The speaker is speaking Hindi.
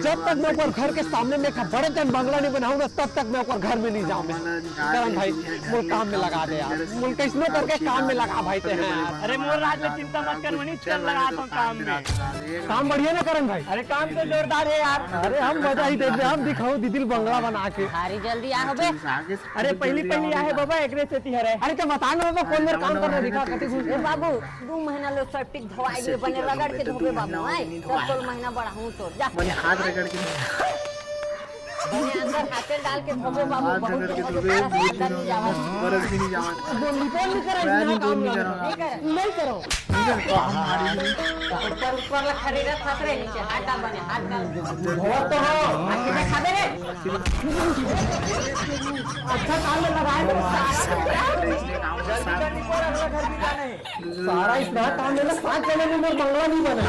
जब तक मैं ऊपर घर के सामने में एक बड़े जन बंगला नहीं बनाऊंगा तब तक मैं ऊपर घर में नहीं जाऊंगा। करण भाई मोर काम में लगा दे यार, मुल कैसनो करके काम में लगा भाई ते हैं यार। अरे मोर राज में चिंता मत कर मनी, चल लगा तो काम में। काम बढ़िया ना करण भाई? अरे काम तो जोरदार है यार। अरे हम मजा ही देते, हम दिखाओ दीदी बंगला बना के। हारी जल्दी आ हो बे। अरे पहली आए बाबा एकरे से ती हरे। अरे क्या बता ना बाबा कौन मेरे काम करना दिखा करते ए बाबू 2 महीना लो सर्टिक धवाई दे बने रगड़ के धोबे बाबू आए 10 महीना बड़ा हूं तो जा मैंने हाथ रगड़ के बने अंदर हाथे डाल के धोबे बाबू हाथ बहुत रगड़ के बहुत धोबे अंदर नहीं जावा बरस भी नहीं जावा। बोल नहीं करा मैं इतना काम नहीं लगा। करूंगा। नहीं करो ऊपर ला खरीदा खतरे नीचे हाटा बने हाथ डाल बहुत तो हो आके देखा दे रे अच्छा काम में लगाए तो सारा इतना काम में 5 जने में मेरा बंगला नहीं बना।